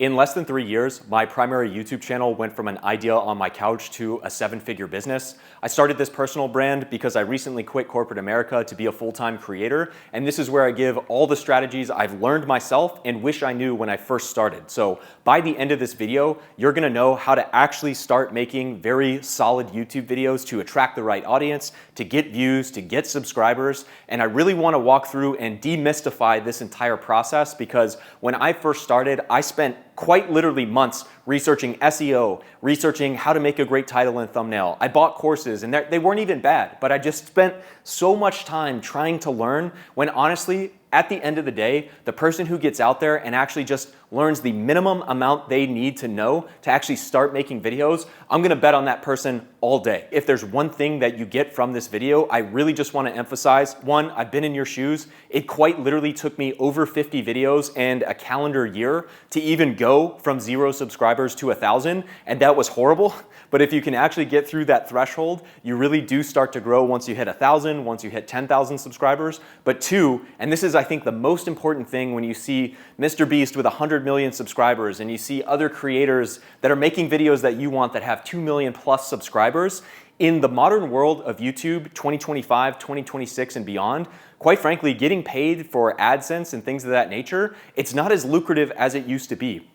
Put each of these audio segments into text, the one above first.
In less than 3 years, my primary YouTube channel went from an idea on my couch to a 7-figure business. I started this personal brand because I recently quit corporate America to be a full-time creator, and this is where I give all the strategies I've learned myself and wish I knew when I first started. So by the end of this video, you're gonna know how to actually start making very solid YouTube videos to attract the right audience, to get views, to get subscribers, and I really wanna walk through and demystify this entire process because when I first started, I spent quite literally months researching SEO, researching how to make a great title and thumbnail. I bought courses and they weren't even bad, but I just spent so much time trying to learn when honestly, at the end of the day, the person who gets out there and actually just learns the minimum amount they need to know to actually start making videos, I'm gonna bet on that person all day. If there's one thing that you get from this video, I really just wanna emphasize, one, I've been in your shoes. It quite literally took me over 50 videos and a calendar year to even go from 0 subscribers to 1,000, and that was horrible. But if you can actually get through that threshold, you really do start to grow once you hit 1,000, once you hit 10,000 subscribers. But two, and this is I think the most important thing when you see Mr. Beast with 100 million subscribers and you see other creators that are making videos that you want that have 2 million plus subscribers, in the modern world of YouTube, 2025, 2026 and beyond, quite frankly, getting paid for AdSense and things of that nature, it's not as lucrative as it used to be.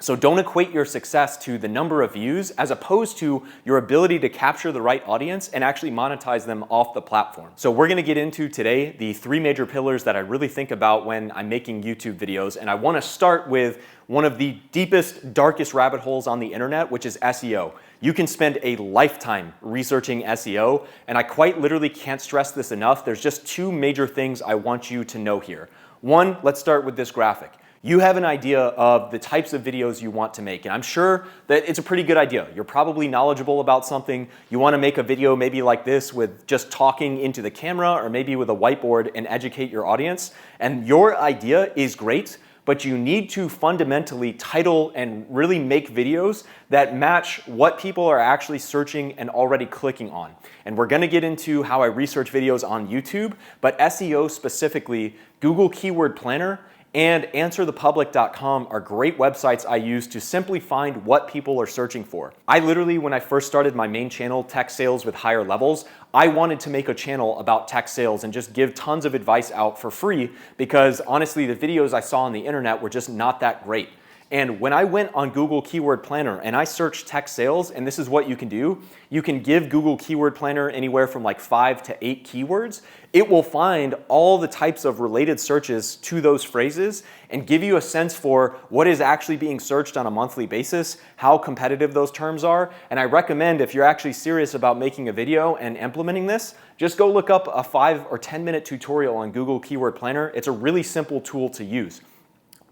So don't equate your success to the number of views as opposed to your ability to capture the right audience and actually monetize them off the platform. So we're gonna get into today the 3 major pillars that I really think about when I'm making YouTube videos. And I wanna start with one of the deepest, darkest rabbit holes on the internet, which is SEO. You can spend a lifetime researching SEO, and I quite literally can't stress this enough. There's just 2 major things I want you to know here. One, let's start with this graphic. You have an idea of the types of videos you want to make, and I'm sure that it's a pretty good idea. You're probably knowledgeable about something. You want to make a video maybe like this with just talking into the camera or maybe with a whiteboard and educate your audience. And your idea is great, but you need to fundamentally title and really make videos that match what people are actually searching and already clicking on. And we're gonna get into how I research videos on YouTube, but SEO specifically, Google Keyword Planner, and answerthepublic.com are great websites I use to simply find what people are searching for. I literally, when I first started my main channel, Tech Sales with Higher Levels, I wanted to make a channel about tech sales and just give tons of advice out for free because honestly, the videos I saw on the internet were just not that great. And when I went on Google Keyword Planner and I searched tech sales, and this is what you can do, you can give Google Keyword Planner anywhere from like 5 to 8 keywords. It will find all the types of related searches to those phrases and give you a sense for what is actually being searched on a monthly basis, how competitive those terms are. And I recommend if you're actually serious about making a video and implementing this, just go look up a 5 or 10-minute tutorial on Google Keyword Planner. It's a really simple tool to use.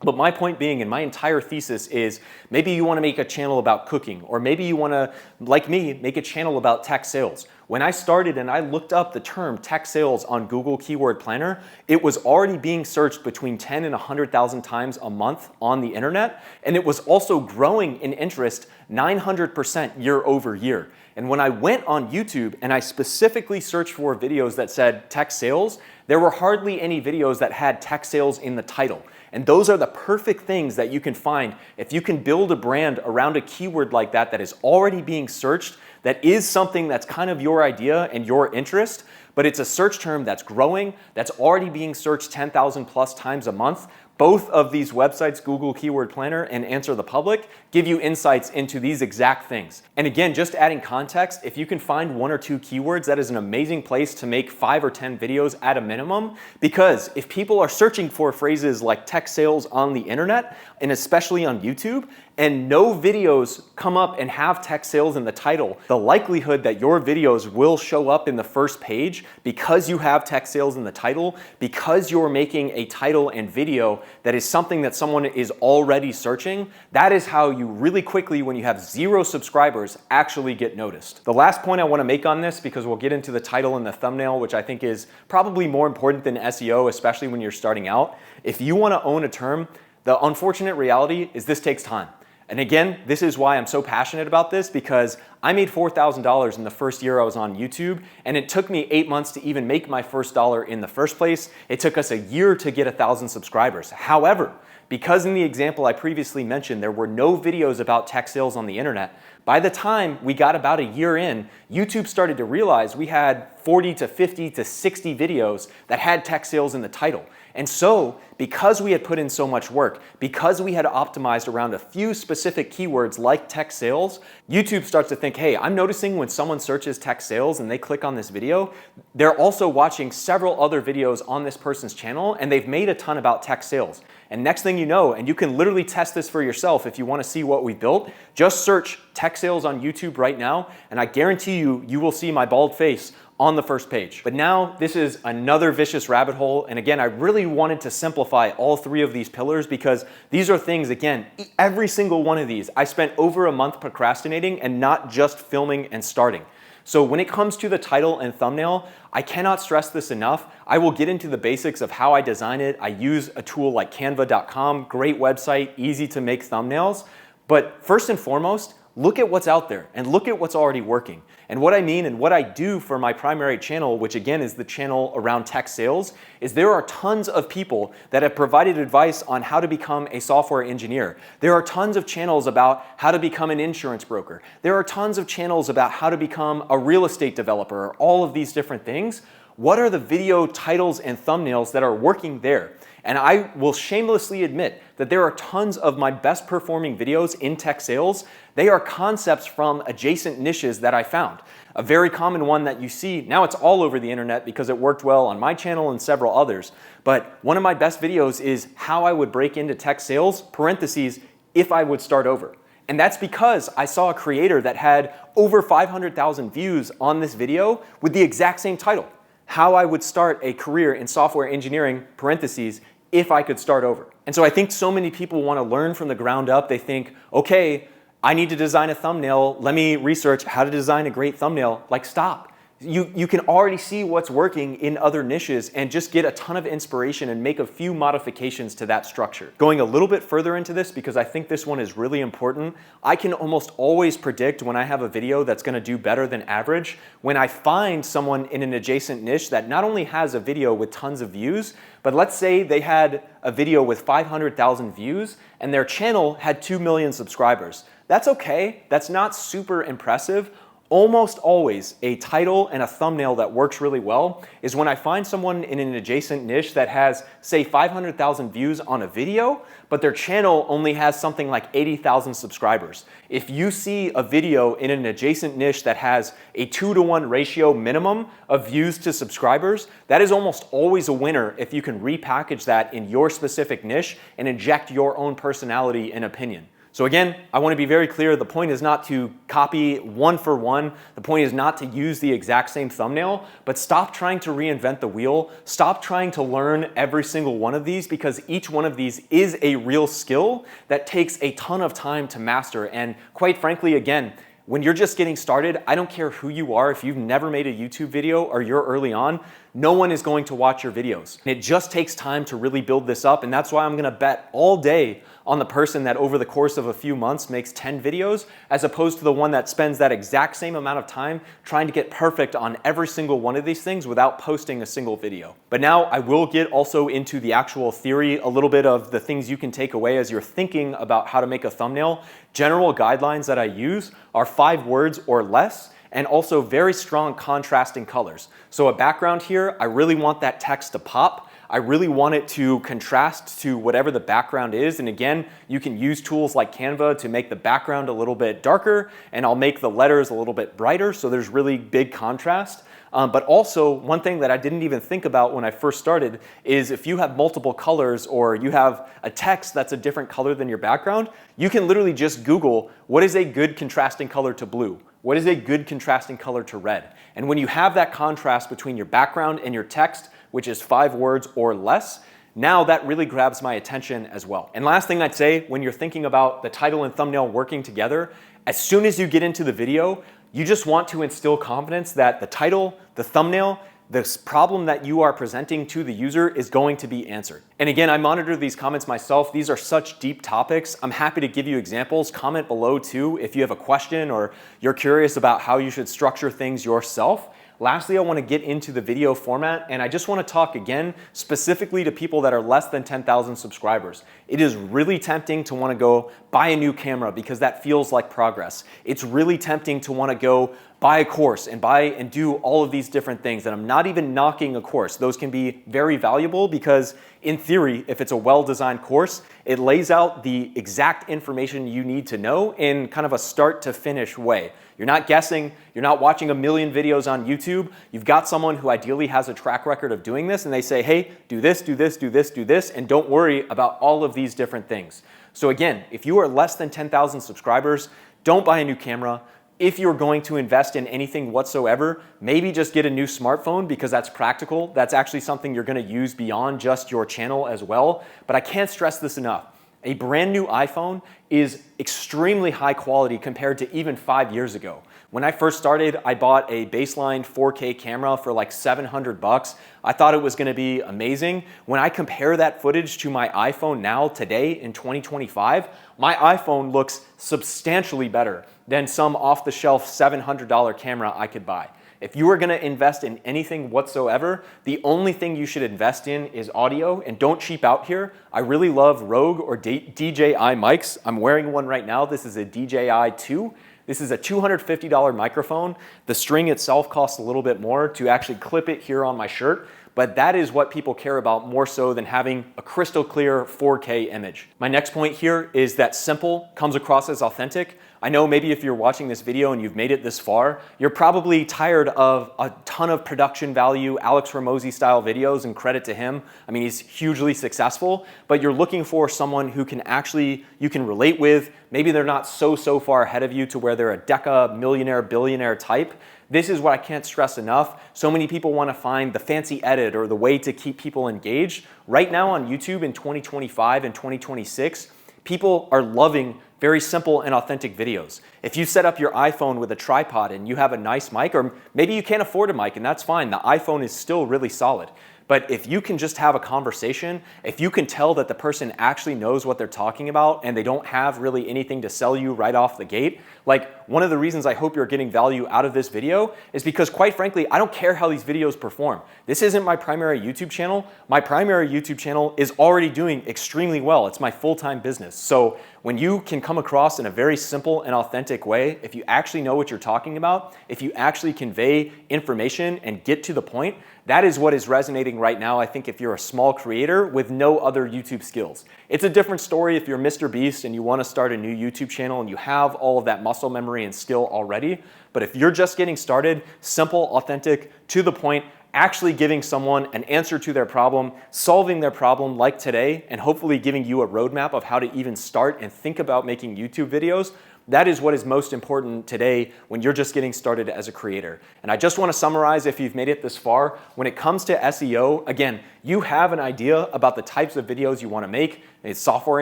But my point being, and my entire thesis is, maybe you want to make a channel about cooking, or maybe you want to, like me, make a channel about tech sales. When I started and I looked up the term tech sales on Google Keyword Planner, it was already being searched between 10 and 100,000 times a month on the internet, and it was also growing in interest 900% year over year. And when I went on YouTube and I specifically searched for videos that said tech sales, there were hardly any videos that had tech sales in the title. And those are the perfect things that you can find if you can build a brand around a keyword like that that is already being searched, that is something that's kind of your idea and your interest, but it's a search term that's growing, that's already being searched 10,000 plus times a month. Both of these websites, Google Keyword Planner and Answer the Public, give you insights into these exact things. And again, just adding context, if you can find 1 or 2 keywords, that is an amazing place to make 5 or 10 videos at a minimum, because if people are searching for phrases like tech sales on the internet, and especially on YouTube, and no videos come up and have tech sales in the title, the likelihood that your videos will show up in the first page because you have tech sales in the title, because you're making a title and video that is something that someone is already searching, that is how you really quickly, when you have 0 subscribers, actually get noticed. The last point I want to make on this, because we'll get into the title and the thumbnail, which I think is probably more important than SEO, especially when you're starting out. If you want to own a term, the unfortunate reality is this takes time. And again, this is why I'm so passionate about this, because I made $4,000 in the first year I was on YouTube, and it took me 8 months to even make my first dollar in the first place. It took us a year to get 1,000 subscribers. However, because in the example I previously mentioned, there were no videos about tech sales on the internet, by the time we got about a year in, YouTube started to realize we had 40 to 50 to 60 videos that had tech sales in the title. And so, because we had put in so much work, because we had optimized around a few specific keywords like tech sales, YouTube starts to think, hey, I'm noticing when someone searches tech sales and they click on this video, they're also watching several other videos on this person's channel and they've made a ton about tech sales. And next thing you know, and you can literally test this for yourself if you want to see what we built, just search tech sales on YouTube right now, and I guarantee you, you will see my bald face on the first page. But now this is another vicious rabbit hole. And again, I really wanted to simplify all three of these pillars because these are things, again, every single one of these, I spent over a month procrastinating and not just filming and starting. So when it comes to the title and thumbnail, I cannot stress this enough. I will get into the basics of how I design it. I use a tool like canva.com, great website, easy to make thumbnails. But first and foremost, look at what's out there and look at what's already working. And what I mean and what I do for my primary channel, which again is the channel around tech sales, is there are tons of people that have provided advice on how to become a software engineer. There are tons of channels about how to become an insurance broker. There are tons of channels about how to become a real estate developer, all of these different things. What are the video titles and thumbnails that are working there? And I will shamelessly admit that there are tons of my best performing videos in tech sales. They are concepts from adjacent niches that I found. A very common one that you see, now it's all over the internet because it worked well on my channel and several others, but one of my best videos is how I would break into tech sales, parentheses, if I would start over. And that's because I saw a creator that had over 500,000 views on this video with the exact same title. How I would start a career in software engineering, parentheses, if I could start over. And so I think so many people want to learn from the ground up. They think, okay, I need to design a thumbnail. Let me research how to design a great thumbnail. Like, stop. You can already see what's working in other niches and just get a ton of inspiration and make a few modifications to that structure. Going a little bit further into this, because I think this one is really important, I can almost always predict when I have a video that's gonna do better than average, when I find someone in an adjacent niche that not only has a video with tons of views, but let's say they had a video with 500,000 views and their channel had 2 million subscribers. That's okay, that's not super impressive. Almost always a title and a thumbnail that works really well is when I find someone in an adjacent niche that has, say, 500,000 views on a video, but their channel only has something like 80,000 subscribers. If you see a video in an adjacent niche that has a 2-to-1 ratio minimum of views to subscribers, that is almost always a winner if you can repackage that in your specific niche and inject your own personality and opinion. So again, I want to be very clear, the point is not to copy one for one, the point is not to use the exact same thumbnail, but stop trying to reinvent the wheel, stop trying to learn every single one of these because each one of these is a real skill that takes a ton of time to master. And quite frankly, again, when you're just getting started, I don't care who you are, if you've never made a YouTube video or you're early on, no one is going to watch your videos. And it just takes time to really build this up, and that's why I'm gonna bet all day on the person that over the course of a few months makes 10 videos, as opposed to the one that spends that exact same amount of time trying to get perfect on every single one of these things without posting a single video. But now I will get also into the actual theory, a little bit of the things you can take away as you're thinking about how to make a thumbnail. General guidelines that I use are 5 words or less, and also very strong contrasting colors. So a background here, I really want that text to pop. I really want it to contrast to whatever the background is. And again, you can use tools like Canva to make the background a little bit darker, and I'll make the letters a little bit brighter, so there's really big contrast. But also, one thing that I didn't even think about when I first started is if you have multiple colors or you have a text that's a different color than your background, you can literally just Google, what is a good contrasting color to blue? What is a good contrasting color to red? And when you have that contrast between your background and your text, which is 5 words or less, now that really grabs my attention as well. And last thing I'd say, when you're thinking about the title and thumbnail working together, as soon as you get into the video, you just want to instill confidence that the title, the thumbnail, this problem that you are presenting to the user is going to be answered. And again, I monitor these comments myself. These are such deep topics. I'm happy to give you examples. Comment below too if you have a question or you're curious about how you should structure things yourself. Lastly, I want to get into the video format, and I just want to talk again specifically to people that are less than 10,000 subscribers. It is really tempting to want to go buy a new camera because that feels like progress. It's really tempting to want to go buy a course and do all of these different things. And I'm not even knocking a course. Those can be very valuable because in theory, if it's a well-designed course, it lays out the exact information you need to know in kind of a start to finish way. You're not guessing, you're not watching a million videos on YouTube. You've got someone who ideally has a track record of doing this and they say, hey, do this, do this, do this, do this, and don't worry about all of these different things. So again, if you are less than 10,000 subscribers, don't buy a new camera. If you're going to invest in anything whatsoever, maybe just get a new smartphone because that's practical. That's actually something you're going to use beyond just your channel as well. But I can't stress this enough. A brand new iPhone is extremely high quality compared to even 5 years ago. When I first started, I bought a baseline 4K camera for like $700. I thought it was going to be amazing. When I compare that footage to my iPhone now today in 2025, my iPhone looks substantially better than some off-the-shelf $700 camera I could buy. If you are going to invest in anything whatsoever, the only thing you should invest in is audio, and don't cheap out here. I really love Rogue or DJI mics. I'm wearing one right now. This is a DJI 2. This is a $250 microphone. The string itself costs a little bit more to actually clip it here on my shirt, but that is what people care about more so than having a crystal clear 4K image. My next point here is that simple comes across as authentic. I know maybe if you're watching this video and you've made it this far, you're probably tired of a ton of production value, Alex Ramosi style videos, and credit to him. I mean, he's hugely successful, but you're looking for someone who you can relate with. Maybe they're not so far ahead of you to where they're a deca millionaire, billionaire type. This is what I can't stress enough. So many people want to find the fancy edit or the way to keep people engaged. Right now on YouTube in 2025 and 2026, people are loving very simple and authentic videos. If you set up your iPhone with a tripod and you have a nice mic, or maybe you can't afford a mic and that's fine, the iPhone is still really solid. But if you can just have a conversation, if you can tell that the person actually knows what they're talking about and they don't have really anything to sell you right off the gate, like one of the reasons I hope you're getting value out of this video is because quite frankly, I don't care how these videos perform. This isn't my primary YouTube channel. My primary YouTube channel is already doing extremely well. It's my full-time business. So when you can come across in a very simple and authentic way, if you actually know what you're talking about, if you actually convey information and get to the point, that is what is resonating right now, I think, if you're a small creator with no other YouTube skills. It's a different story if you're Mr. Beast and you want to start a new YouTube channel and you have all of that muscle memory and skill already. But if you're just getting started, simple, authentic, to the point, actually giving someone an answer to their problem, solving their problem like today, and hopefully giving you a roadmap of how to even start and think about making YouTube videos, that is what is most important today when you're just getting started as a creator. And I just want to summarize, if you've made it this far, when it comes to SEO, again, you have an idea about the types of videos you want to make. Maybe it's software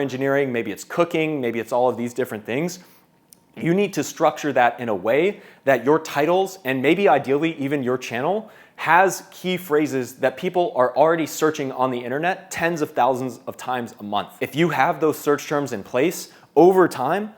engineering, maybe it's cooking, maybe it's all of these different things. You need to structure that in a way that your titles, and maybe ideally even your channel, has key phrases that people are already searching on the internet tens of thousands of times a month. If you have those search terms in place, over time,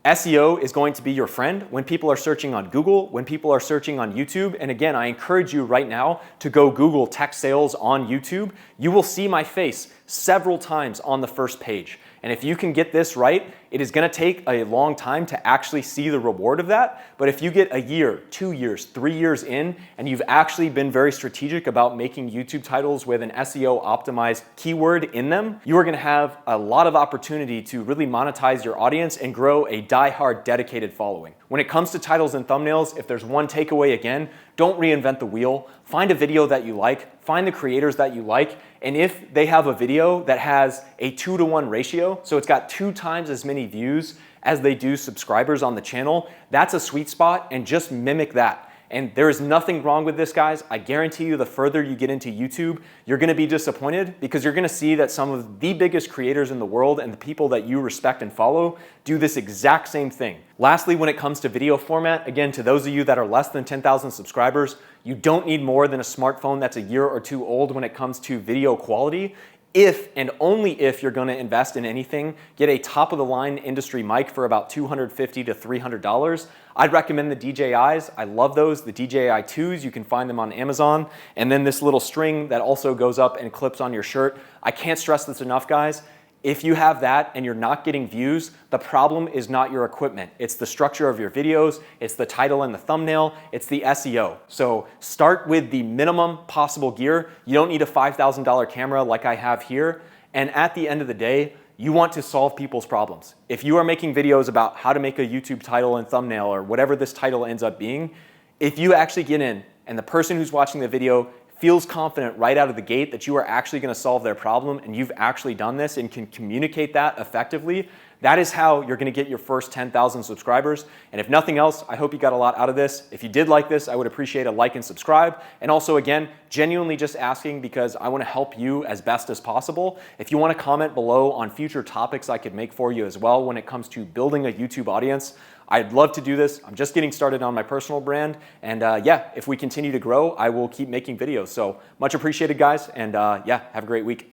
SEO is going to be your friend when people are searching on Google, when people are searching on YouTube. And again, I encourage you right now to go Google tech sales on YouTube. You will see my face several times on the first page. And if you can get this right, it is going to take a long time to actually see the reward of that. But if you get a year, 2 years, 3 years in, and you've actually been very strategic about making YouTube titles with an SEO optimized keyword in them, you are going to have a lot of opportunity to really monetize your audience and grow a die-hard dedicated following. When it comes to titles and thumbnails, if there's one takeaway again, don't reinvent the wheel. Find a video that you like, find the creators that you like, and if they have a video that has a 2-to-1 ratio, so it's got 2 times as many views as they do subscribers on the channel, that's a sweet spot, and just mimic that. And there is nothing wrong with this, guys. I guarantee you the further you get into YouTube, you're gonna be disappointed because you're gonna see that some of the biggest creators in the world and the people that you respect and follow do this exact same thing. Lastly, when it comes to video format, again, to those of you that are less than 10,000 subscribers, you don't need more than a smartphone that's a year or 2 old when it comes to video quality. If and only if you're going to invest in anything, get a top-of-the-line industry mic for about $250 to $300. I'd recommend the DJIs. I love those. The DJI 2s, you can find them on Amazon. And then this little string that also goes up and clips on your shirt. I can't stress this enough, guys. If you have that and you're not getting views, the problem is not your equipment. It's the structure of your videos, it's the title and the thumbnail, it's the SEO. So start with the minimum possible gear. You don't need a $5,000 camera like I have here. And at the end of the day, you want to solve people's problems. If you are making videos about how to make a YouTube title and thumbnail or whatever this title ends up being, if you actually get in and the person who's watching the video feels confident right out of the gate that you are actually going to solve their problem and you've actually done this and can communicate that effectively, that is how you're going to get your first 10,000 subscribers. And if nothing else, I hope you got a lot out of this. If you did like this, I would appreciate a like and subscribe. And also, again, genuinely just asking because I want to help you as best as possible. If you want to comment below on future topics I could make for you as well when it comes to building a YouTube audience, I'd love to do this. I'm just getting started on my personal brand. And yeah, if we continue to grow, I will keep making videos. So much appreciated, guys. And yeah, have a great week.